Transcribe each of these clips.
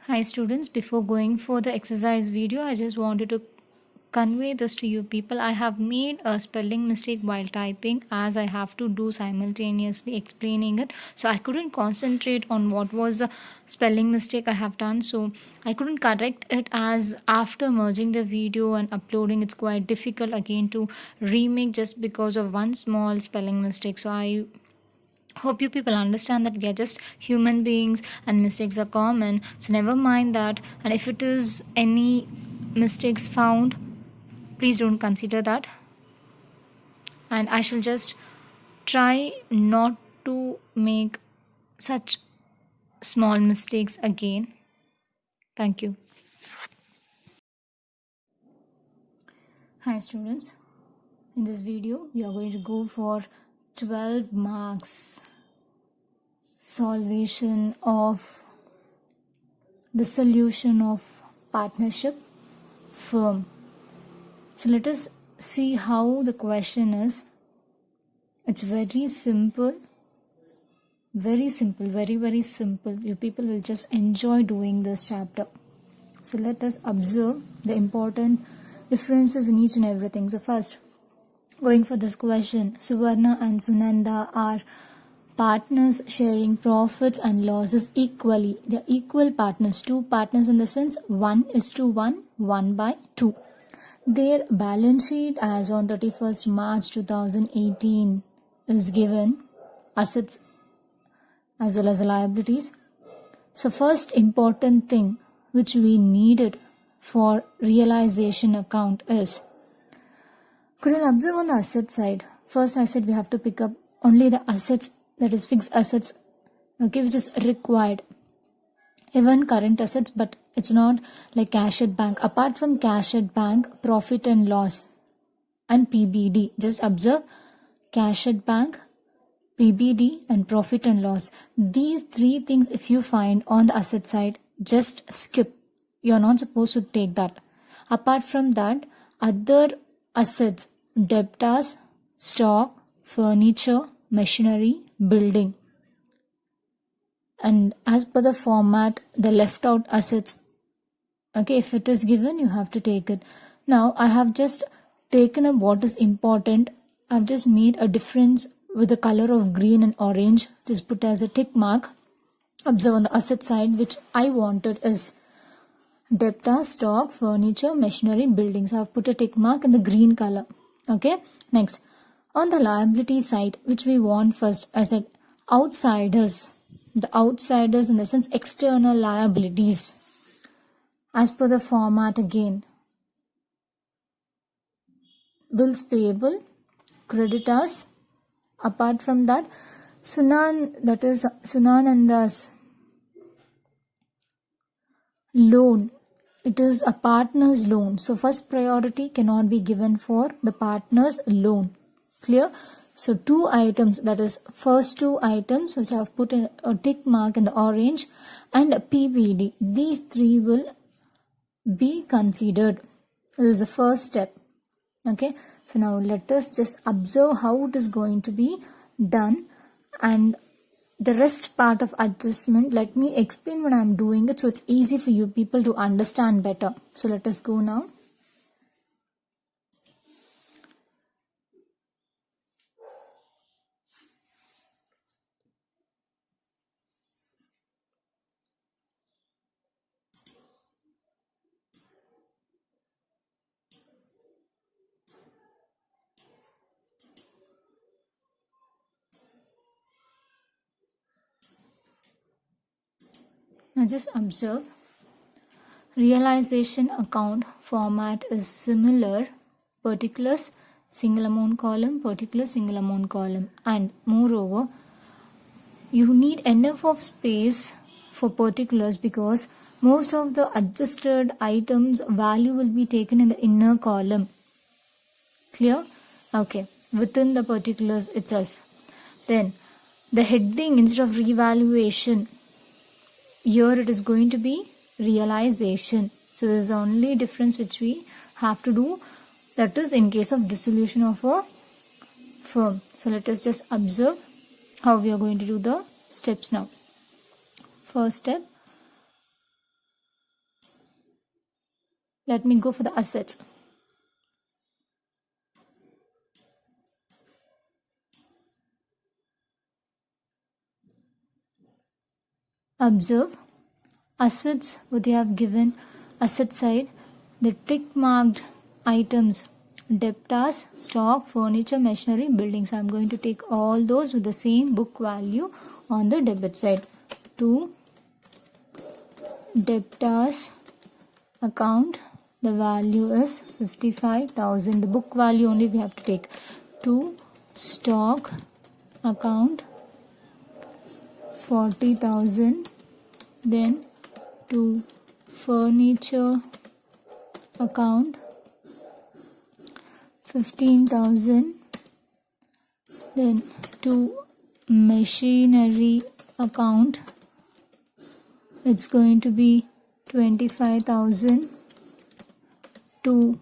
Hi students, before going for the exercise video, I just wanted to convey this to you people. I have made a spelling mistake while typing as I have to do simultaneously explaining it. So I couldn't concentrate on what was the spelling mistake I have done. So I couldn't correct it as after merging the video and uploading, it's quite difficult again to remake just because of one small spelling mistake. So I hope you people understand that we are just human beings and mistakes are common, so never mind that. And if it is any mistakes found, please don't consider that, and I shall just try not to make such small mistakes again. Thank you. Hi students, in this video we are going to go for 12 marks solvation of the solution of partnership firm. So let us see how the question is. It's very simple, very simple, very, very simple. You people will just enjoy doing this chapter. So let us observe the important differences in each and everything. So first, going for this question, Suvarna and Sunanda are partners sharing profits and losses equally. They are equal partners, two partners in the sense 1:1, 1/2. Their balance sheet as on 31st March 2018 is given, assets as well as liabilities. So first important thing which we needed for realization account is, could you observe on the asset side? First I said we have to pick up only the assets, that is fixed assets, okay, which is required. Even current assets, but it's not like cash at bank. Apart from cash at bank, profit and loss and PBD. Just observe cash at bank, PBD and profit and loss. These three things if you find on the asset side, just skip. You're not supposed to take that. Apart from that, other assets, debtors, stock, furniture, machinery, building. And as per the format, the left out assets, okay, if it is given you have to take it. Now I have just taken up what is important. I've just made a difference with the color of green and orange, just put as a tick mark. Observe on the asset side which I wanted is debtor, stock, furniture, machinery, building. So I've put a tick mark in the green color. Okay, next on the liability side, which we want first, I said outsiders. The outsiders in the sense external liabilities. As per the format again, bills payable, creditors. Apart from that, Sunananda's loan. It is a partner's loan. So first priority cannot be given for the partner's loan. Clear? So two items, that is first two items which I have put in a tick mark in the orange and a PBD. These three will be considered. This is the first step. Okay. So now let us just observe how it is going to be done, and the rest part of adjustment, let me explain when I am doing it so it's easy for you people to understand better. So let us go now. Now just observe. Realization account format is similar. Particulars, single amount column, particulars, single amount column. And moreover, you need enough of space for particulars because most of the adjusted items value will be taken in the inner column. Clear? Okay. Within the particulars itself. Then the heading, instead of revaluation, here it is going to be realization. So there is only difference which we have to do, that is in case of dissolution of a firm. So let us just observe how we are going to do the steps now. First step, Let me go for the assets. Observe assets, what they have given asset side, the tick marked items, debtors, stock, furniture, machinery, buildings. So I'm going to take all those with the same book value on the debit side. To debtors account, the value is 55,000. The book value only we have to take. To stock account, 40,000. Then to furniture account, 15,000. Then to machinery account, it's going to be 25,000. To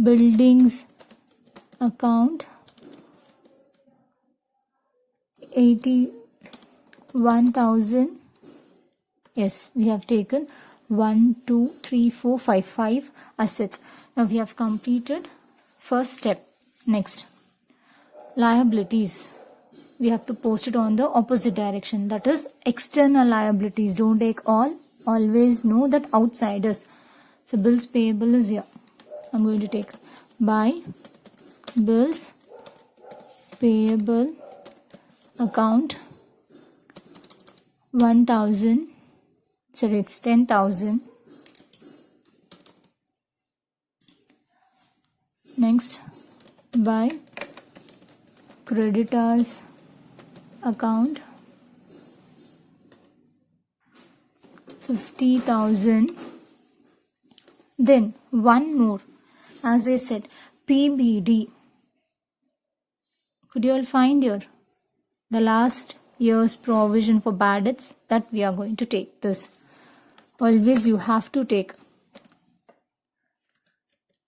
buildings account, 81,000. Yes, we have taken 1, 2, 3, 4, 5 assets. Now we have completed first step. Next, liabilities. We have to post it on the opposite direction. That is external liabilities. Don't take all. Always know that outsiders. So bills payable is here. I'm going to take by bills payable account 1,000. Sorry, it's 10,000. Next, by creditors account 50,000. Then one more, as I said, PBD. Could you all find here the last year's provision for bad debts? That we are going to take this. Always you have to take.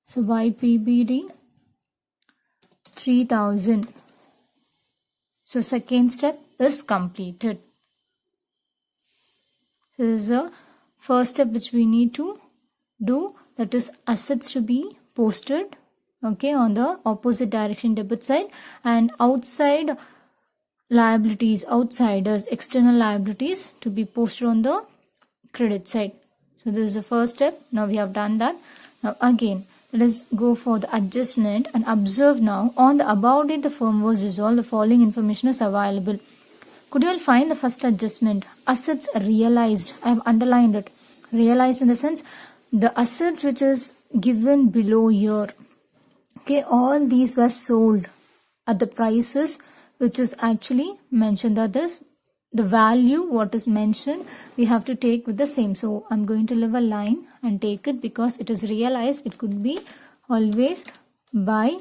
So by PBD 3,000. So second step is completed. So this is the first step which we need to do, that is assets to be posted, okay, on the opposite direction debit side, and outside liabilities, outsiders, external liabilities to be posted on the credit side. So this is the first step. Now we have done that. Now again, let us go for the adjustment and observe now. On the above date the firm was dissolved, the following information is available. Could you all find the first adjustment? Assets realized. I have underlined it. Realized in the sense, the assets which is given below here. Okay, all these were sold at the prices which is actually mentioned. That is the value what is mentioned we have to take with the same. So I'm going to leave a line and take it because it is realized. It could be always by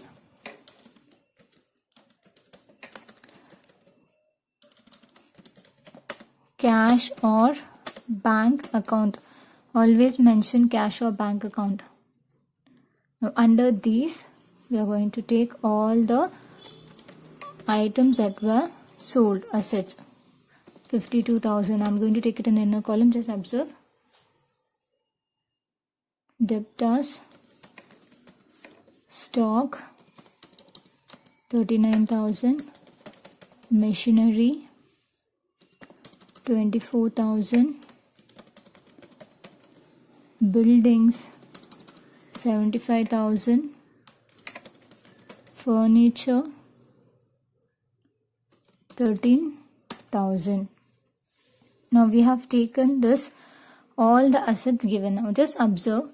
cash or bank account. Always mention cash or bank account. Now under these we are going to take all the items that were sold, assets. 52,000. I'm going to take it in the inner column. Just observe. Debtors, stock 39,000, machinery 24,000, buildings 75,000, furniture 13,000. Now we have taken this, all the assets given. Now just observe.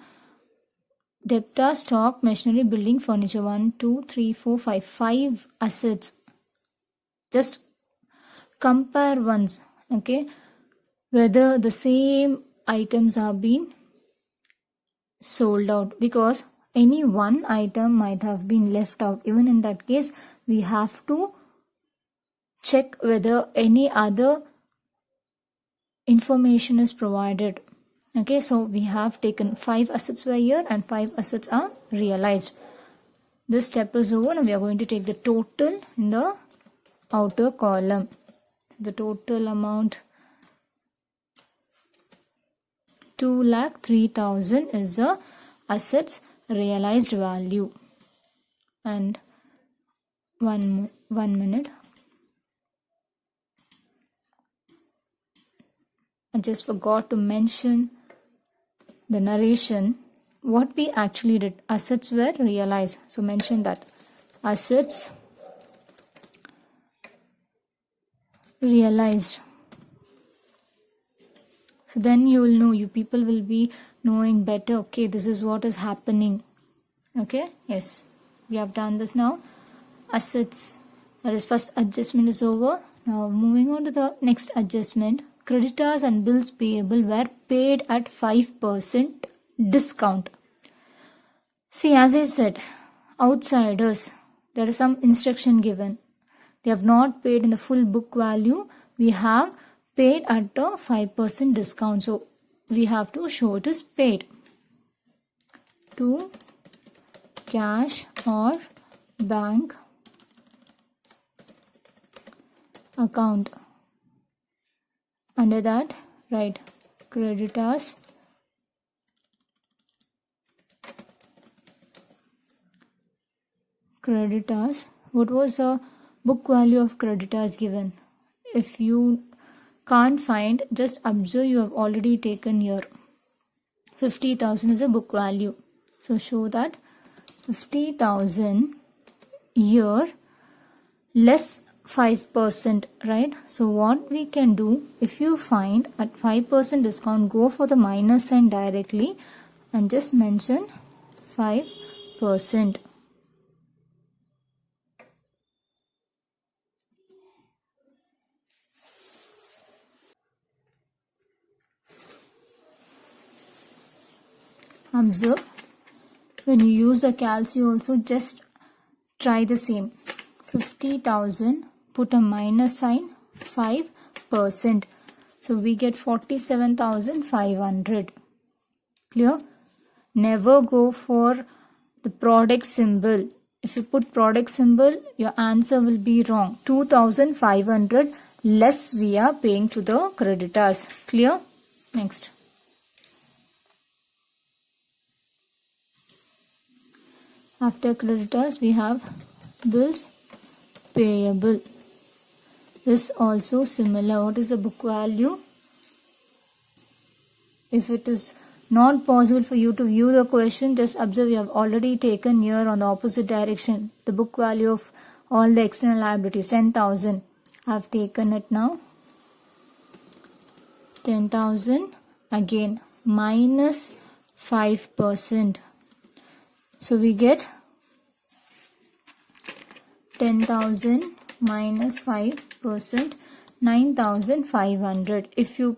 Debtor, stock, machinery, building, furniture. 1, 2, 3, 4, 5. 5 assets. Just compare once. Okay. Whether the same items are being sold out. Because any one item might have been left out. Even in that case, we have to check whether any other information is provided. Okay, so we have taken 5 assets were here and 5 assets are realized. This step is over. Now we are going to take the total in the outer column. The total amount 2,03,000 is the assets realized value. And one minute. I just forgot to mention the narration. What we actually did, assets were realized. So mention that assets realized. So then you will know, you people will be knowing better, okay, this is what is happening. Okay, yes, we have done this now. Assets, that is first adjustment is over. Now moving on to the next adjustment. Creditors and bills payable were paid at 5% discount. See, as I said, outsiders, there is some instruction given. They have not paid in the full book value. We have paid at a 5% discount. So we have to show it is paid to cash or bank account. Under that, write creditors what was the book value of creditors given? If you can't find, just observe, you have already taken here 50,000 is a book value, so show that 50,000 here less 5%, right? So what we can do, if you find at 5% discount, go for the minus sign directly and just mention 5%. Observe, when you use a calc, you also just try the same. 50,000, put a minus sign, 5%. So we get 47,500. Clear? Never go for the product symbol. If you put product symbol, your answer will be wrong. 2,500 less we are paying to the creditors. Clear? Next. After creditors, we have bills payable. This also similar. What is the book value? If it is not possible for you to view the question, just observe, you have already taken here on the opposite direction. The book value of all the external liabilities, 10,000. I have taken it now. 10,000 again minus 5%. So we get 10,000 minus 5%, 9,500. If you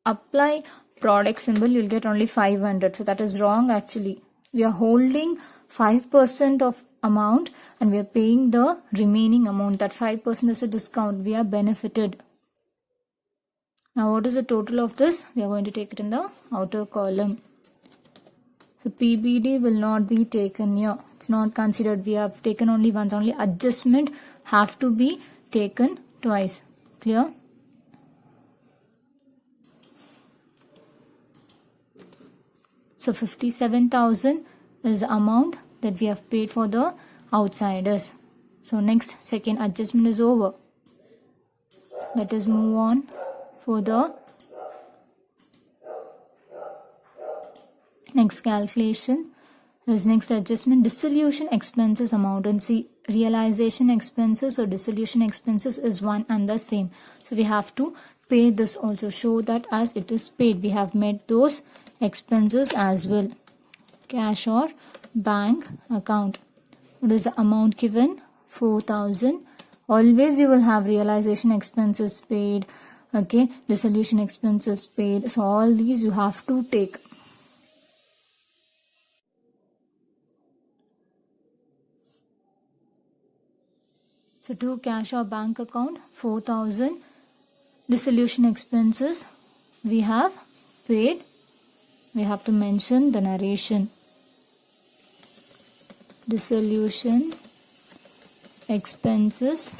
apply product symbol, you'll get only 500. So that is wrong actually. We are holding 5% of amount and we are paying the remaining amount. That 5% is a discount. We are benefited. Now what is the total of this? We are going to take it in the outer column. So PBD will not be taken here. It's not considered. We have taken only once. Only adjustment have to be taken twice. Clear? So 57,000 is the amount that we have paid for the outsiders. So next, second adjustment is over. Let us move on for the next calculation. There is next adjustment, dissolution expenses amount, and see, realization expenses or dissolution expenses is one and the same. So we have to pay this also. Show that as it is paid. We have made those expenses as well. Cash or bank account. What is the amount given? 4,000. Always you will have realization expenses paid. Okay, dissolution expenses paid. So all these you have to take. So to cash or bank account, 4,000. Dissolution expenses we have paid. We have to mention the narration. Dissolution expenses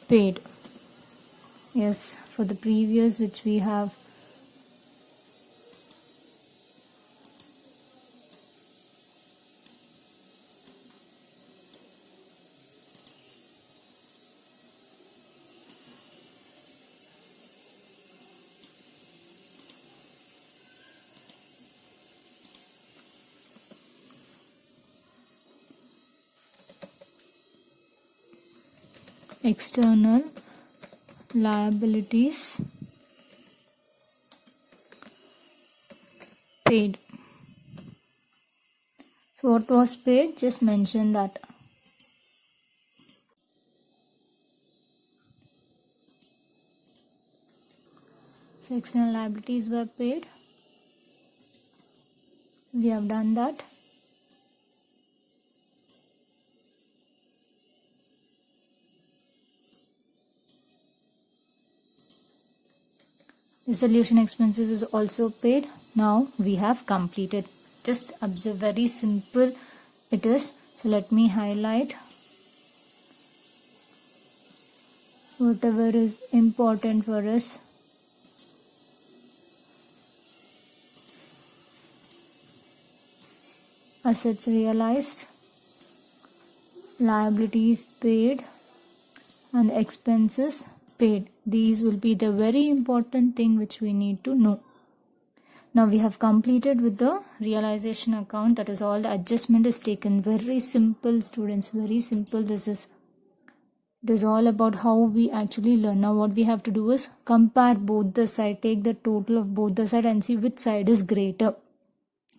paid. Yes, for the previous which we have external liabilities paid. So what was paid? Just mention that. So external liabilities were paid. We have done that. Dissolution expenses is also paid. Now we have completed. Just observe, very simple it is. So let me highlight whatever is important for us. Assets realized, liabilities paid, and expenses paid. These will be the very important thing which we need to know. Now we have completed with the realization account. That is all. The adjustment is taken. Very simple, students. Very simple. This is all about how we actually learn. Now what we have to do is compare both the side. Take the total of both the side and see which side is greater.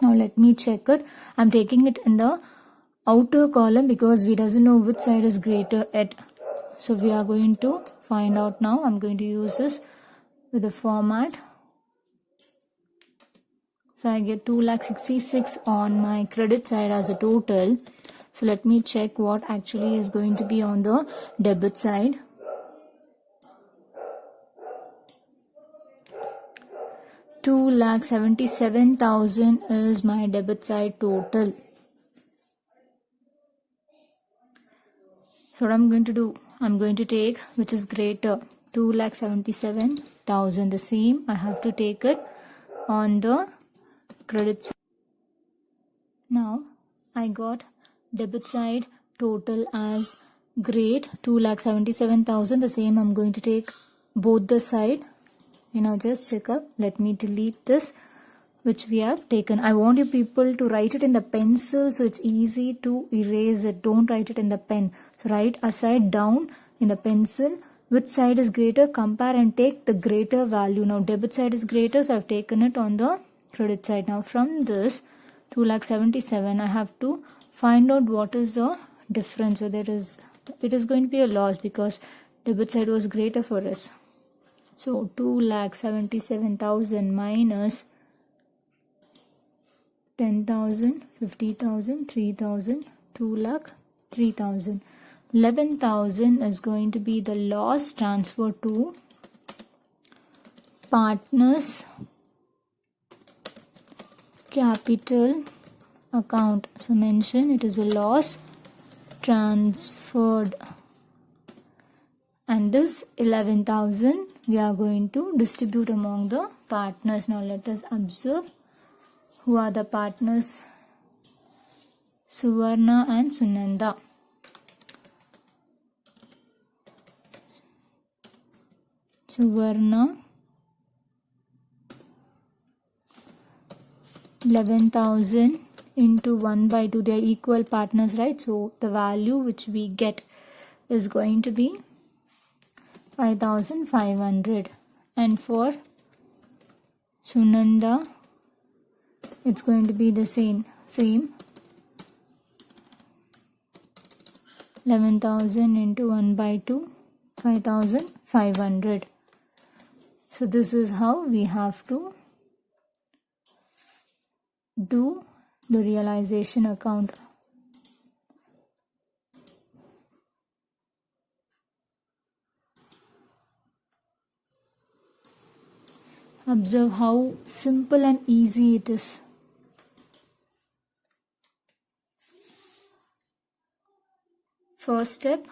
Now let me check it. I'm taking it in the outer column because we doesn't know which side is greater yet. So we are going to find out now. I'm going to use this with the format. So I get 2,66,000 on my credit side as a total. So let me check what actually is going to be on the debit side. $2,77,000 is my debit side total. So what I'm going to do, I'm going to take which is greater, 2,77,000. The same I have to take it on the credit side. Now I got debit side total as great, 2,77,000. The same I'm going to take both the side. Just check up. Let me delete this which we have taken. I want you people to write it in the pencil so it's easy to erase it. Don't write it in the pen. So write aside down in the pencil which side is greater, compare and take the greater value. Now debit side is greater, so I've taken it on the credit side. Now from this 2,77,000 I have to find out what is the difference. So it is going to be a loss because debit side was greater for us. So 2,77,000 minus 10,000, 50,000, 3,000, 2,03,000. 11,000 is going to be the loss transferred to partners capital account. So mention it is a loss transferred. And this 11,000 we are going to distribute among the partners. Now let us observe who are the partners. Suvarna and Sunanda. Suvarna 11,000 into 1/2. They are equal partners, right? So the value which we get is going to be 5,500. And for Sunanda it's going to be the same 11,000 into 1/2, 5,500. So this is how we have to do the realization account. Observe how simple and easy it is. First step,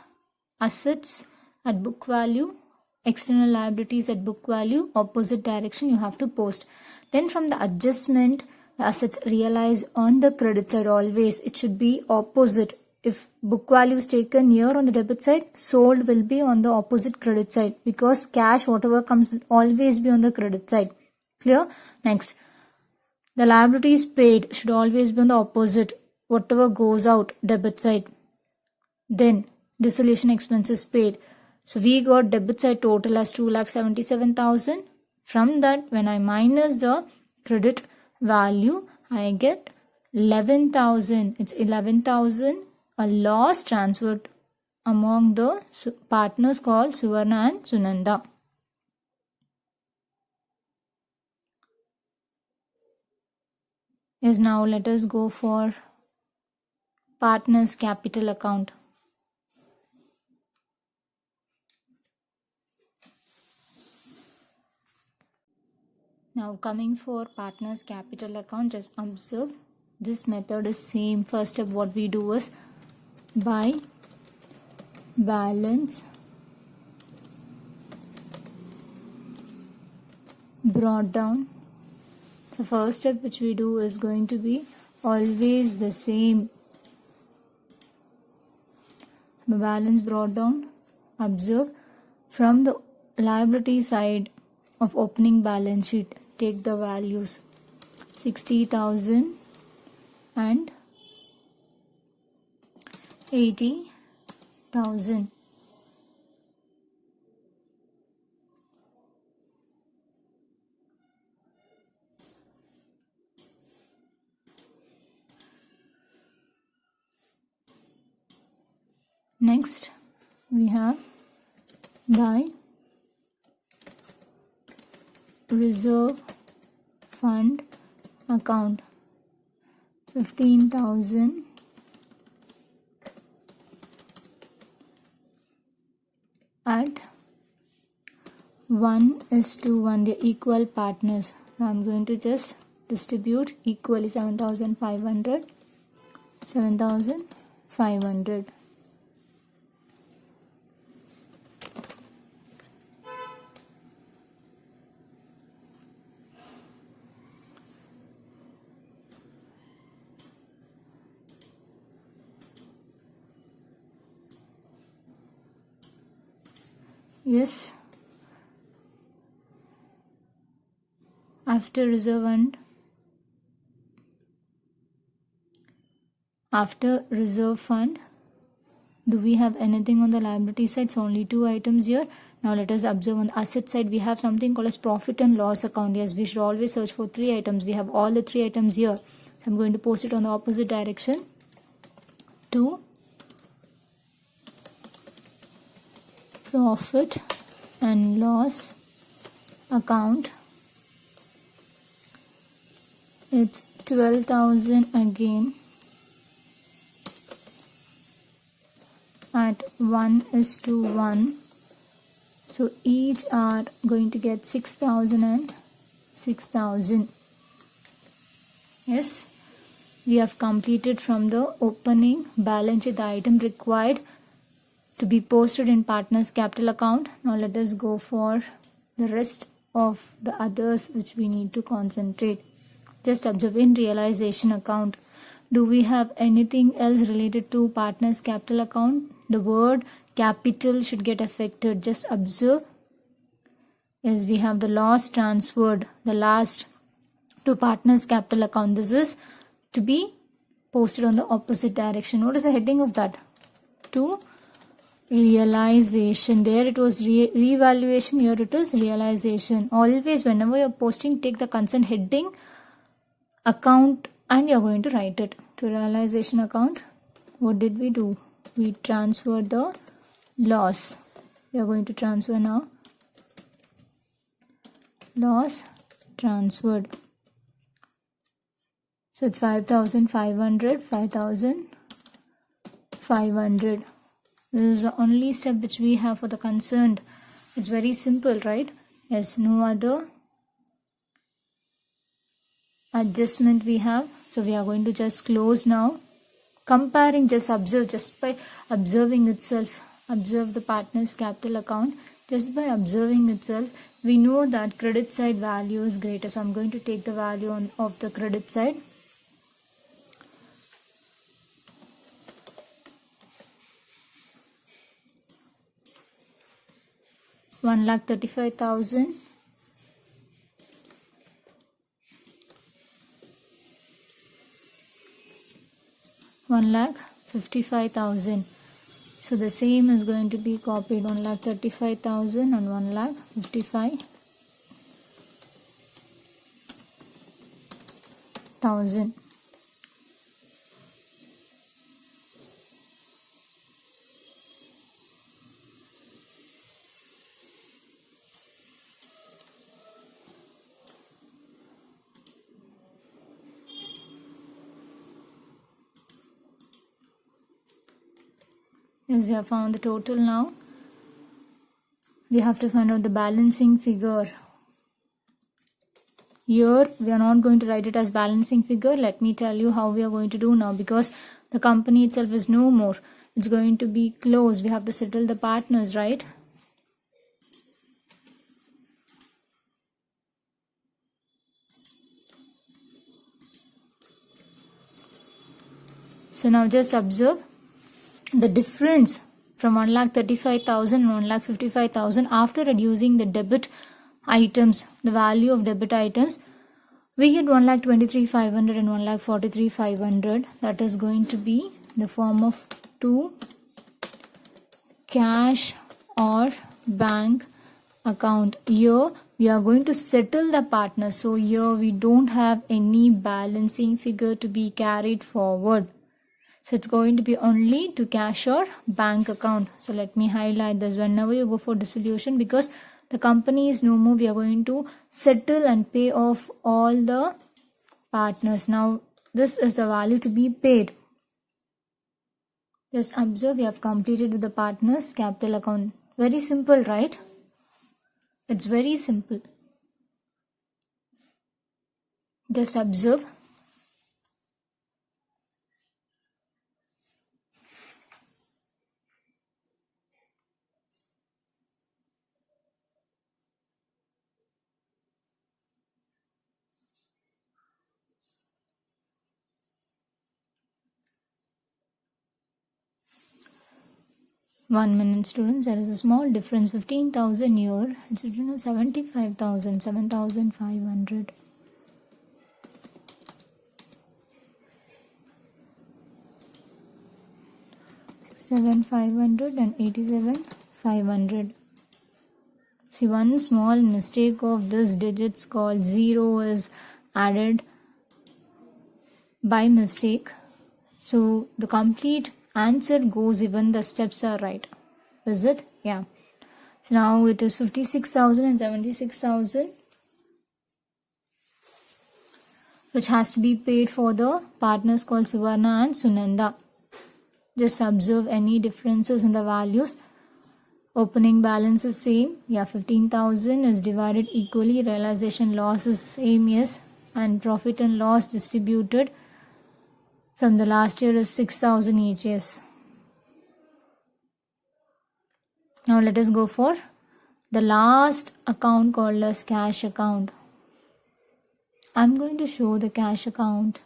assets at book value, external liabilities at book value, opposite direction you have to post. Then from the adjustment, the assets realized on the credit side, always it should be opposite. If book value is taken here on the debit side, sold will be on the opposite credit side, because cash whatever comes will always be on the credit side. Clear? Next, the liabilities paid should always be on the opposite, whatever goes out debit side. Then dissolution expenses paid, So we got debit side total as 2,77,000. From that, when I minus the credit value, I get 11,000. It's 11,000, a loss transferred among the partners called Suvarna and Sunanda. Yes, now let us go for partners capital account. Now coming for partners capital account, just observe this method is same. First step what we do is by balance brought down. So first step which we do is going to be always the same. The balance brought down, observe from the liability side of opening balance sheet, take the values 60,000 and 80,000. Next we have by reserve fund account 15,000 at 1:1. They're equal partners. So I'm going to just distribute equally 7,500, 7,500. Yes, after reserve fund, do we have anything on the liability side? So only two items here. Now let us observe on the asset side. We have something called as profit and loss account. Yes, we should always search for three items. We have all the three items here. So I'm going to post it on the opposite direction. 2 profit and loss account. It's 12,000 again at 1:1. So each are going to get 6,000 and 6,000. Yes, we have completed from the opening balance sheet the item required to be posted in partners capital account. Now let us go for the rest of the others which we need to concentrate. Just observe in realization account. Do we have anything else related to partners capital account? The word capital should get affected. Just observe. Yes, we have the loss transferred, the last to partners capital account. This is to be posted on the opposite direction. What is the heading of that? To realization. There it was revaluation, here it is realization. Always whenever you're posting, take the concern heading account and you're going to write it. To realization account, what did we do? We transferred the loss. We are going to transfer now. Loss transferred. So it's 5,500, 5,500. This is the only step which we have for the concerned. It's very simple, right? Yes, no other adjustment we have. So we are going to just close now. Comparing, just observe, just by observing itself, observe the partner's capital account. Just by observing itself, we know that credit side value is greater. So I'm going to take the value of the credit side. $1,35,000. $1,55,000. So the same is going to be copied, 1,35,000 and 1,55,000. As we have found the total now, we have to find out the balancing figure. Here we are not going to write it as balancing figure. Let me tell you how we are going to do now, because the company itself is no more. It's going to be closed. We have to settle the partners, right? So now just observe the difference from 1,35,000 and 1,55,000 after reducing the debit items, the value of debit items. We get 1,23,500 and 1,43,500. That is going to be the form of 2 cash or bank account. Here we are going to settle the partners. So here we don't have any balancing figure to be carried forward. So it's going to be only to cash or bank account. So let me highlight this. Whenever you go for dissolution, because the company is no more, we are going to settle and pay off all the partners. Now this is the value to be paid. Just observe, we have completed with the partners capital account. Very simple, right? It's very simple. Just observe. One minute, students. There is a small difference. 15,000 here. It's written as 75,000, 7,500. Seven 500 and 87,500. See, one small mistake of this digits called 0 is added by mistake. So the complete answer goes even the steps are right. Is it? Yeah. So now it is 56,000 and 76,000, which has to be paid for the partners called Suvarna and Sunanda. Just observe any differences in the values. Opening balance is same. Yeah, 15,000 is divided equally. Realization loss is same, yes. And profit and loss distributed from the last year is 6,000 each, yes. Now let us go for the last account called as cash account. I'm going to show the cash account.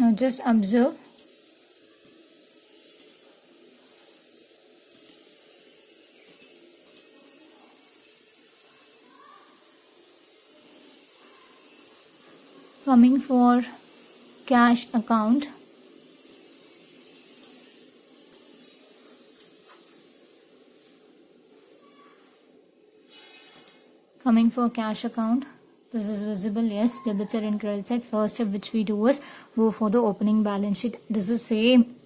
Now just observe. Coming for cash account, this is visible, yes, debit side and credit side. First step which we do is go for the opening balance sheet. This is same,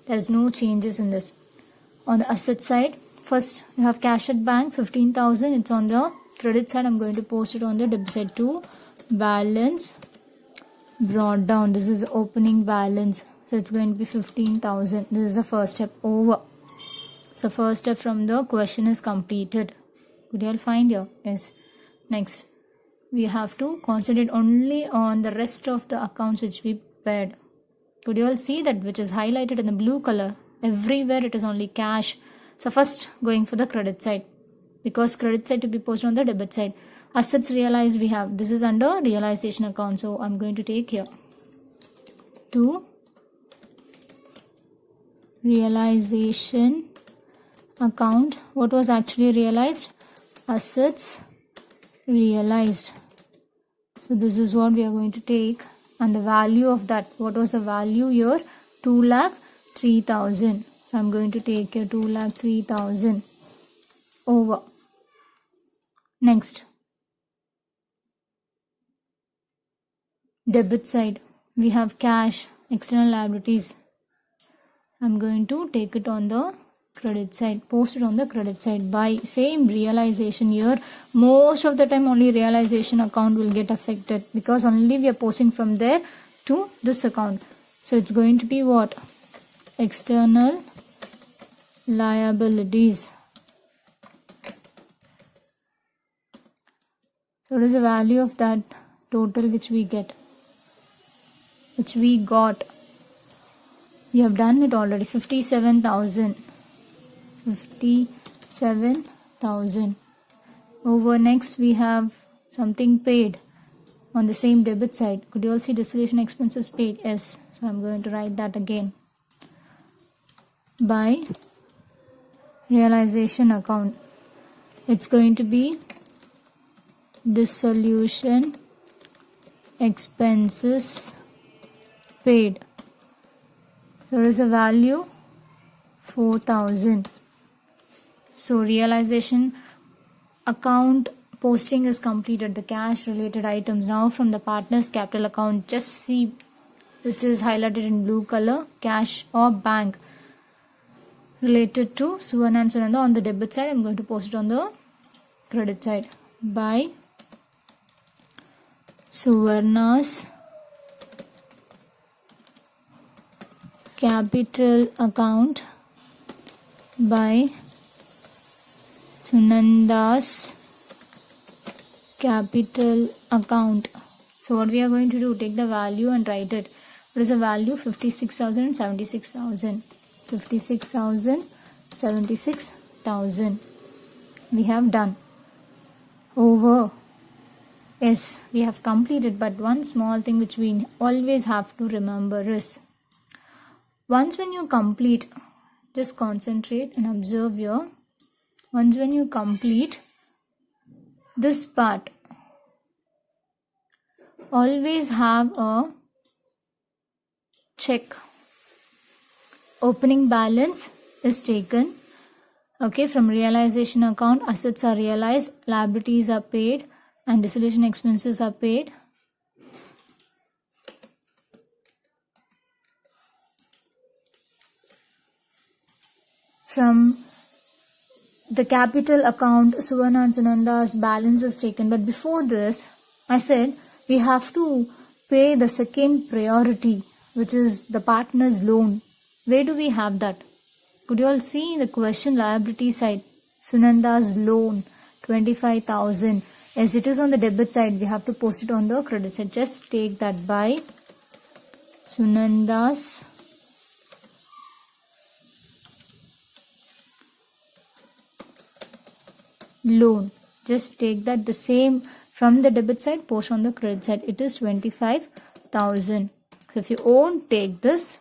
there is no changes in this. On the asset side, first you have cash at bank 15,000, it's on the credit side. I'm going to post it on the debit side to balance brought down. This is opening balance, so it's going to be 15,000. This is the first step over. So first step from the question is completed. Could you all find here? Yes. Next, we have to concentrate only on the rest of the accounts which we paid. Could you all see that which is highlighted in the blue color? Everywhere it is only cash. So first going for the credit side, because credit side to be posted on the debit side. Assets realized we have, this is under realization account, so I'm going to take here to realization account. What was actually realized? Assets realized. So this is what we are going to take, and the value of that, what was the value here? 2,03,000. So I'm going to take here 2,03,000 over. Next, debit side, we have cash, external liabilities. I'm going to take it on the credit side, post it on the credit side by same realization. Here most of the time only realization account will get affected, because only we are posting from there to this account. So it's going to be what? External liabilities. So what is the value of that total which we get? Which we got? We have done it already. 57,000. 57,000. Over. Next we have something paid on the same debit side. Could you all see dissolution expenses paid? Yes. So I'm going to write that again. By realization account, it's going to be dissolution expenses paid. There is a value 4,000. So realization account posting is completed. The cash related items. Now from the partners capital account, just see which is highlighted in blue color, cash or bank related to Suvarna and Sunanda on the debit side. I'm going to post it on the credit side by Suvarna's capital account by Sunanda's capital account. So what we are going to do, take the value and write it. What is the value? 56,000 and 76,000. 56,000, 76,000. We have done. Over. Yes, we have completed, but one small thing which we always have to remember is, once when you complete, just concentrate and observe here. Once when you complete this part, always have a check. Opening balance is taken. Okay, from realization account, assets are realized, liabilities are paid, and dissolution expenses are paid. From the capital account, Suvarna and Sunanda's balance is taken. But before this, I said we have to pay the second priority, which is the partner's loan. Where do we have that? Could you all see the question liability side? Sunanda's loan, 25,000. As it is on the debit side, we have to post it on the credit side. Just take that by Sunanda's loan. Just take that the same from the debit side, post on the credit side. It is 25,000. So if you won't take this,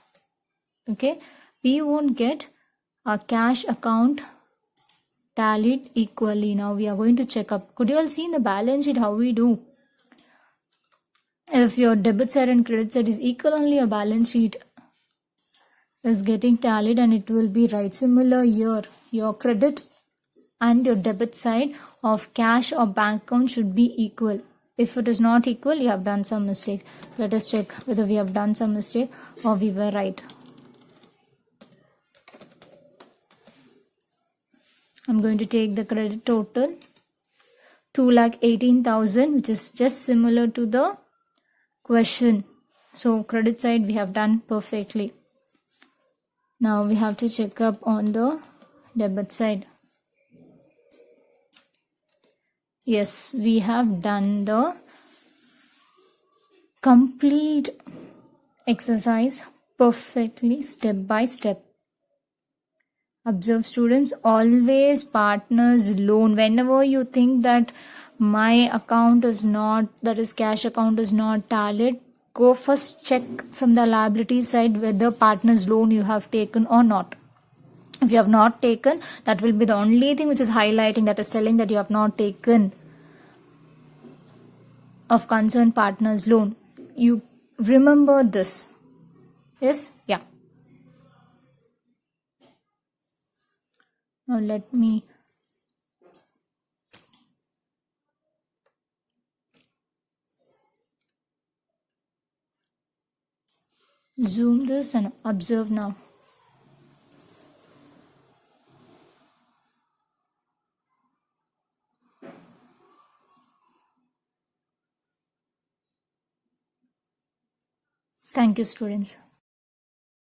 okay, we won't get our cash account tallied equally. Now we are going to check up. Could you all see in the balance sheet how we do? If your debit side and credit side is equal, only your balance sheet is getting tallied and it will be right. Similar here, your credit and your debit side of cash or bank account should be equal. If it is not equal, you have done some mistake. Let us check whether we have done some mistake or we were right. I'm going to take the credit total 2,18,000, which is just similar to the question. So credit side we have done perfectly. Now we have to check up on the debit side. Yes, we have done the complete exercise perfectly, step by step. Observe, students, always partners loan. Whenever you think that my account is not, that is cash account is not tallied, go first check from the liability side whether partners loan you have taken or not. If you have not taken, that will be the only thing which is highlighting, that is telling that you have not taken of concerned partners loan. You remember this. Yes? Yeah. Now let me zoom this and observe now. Thank you, students.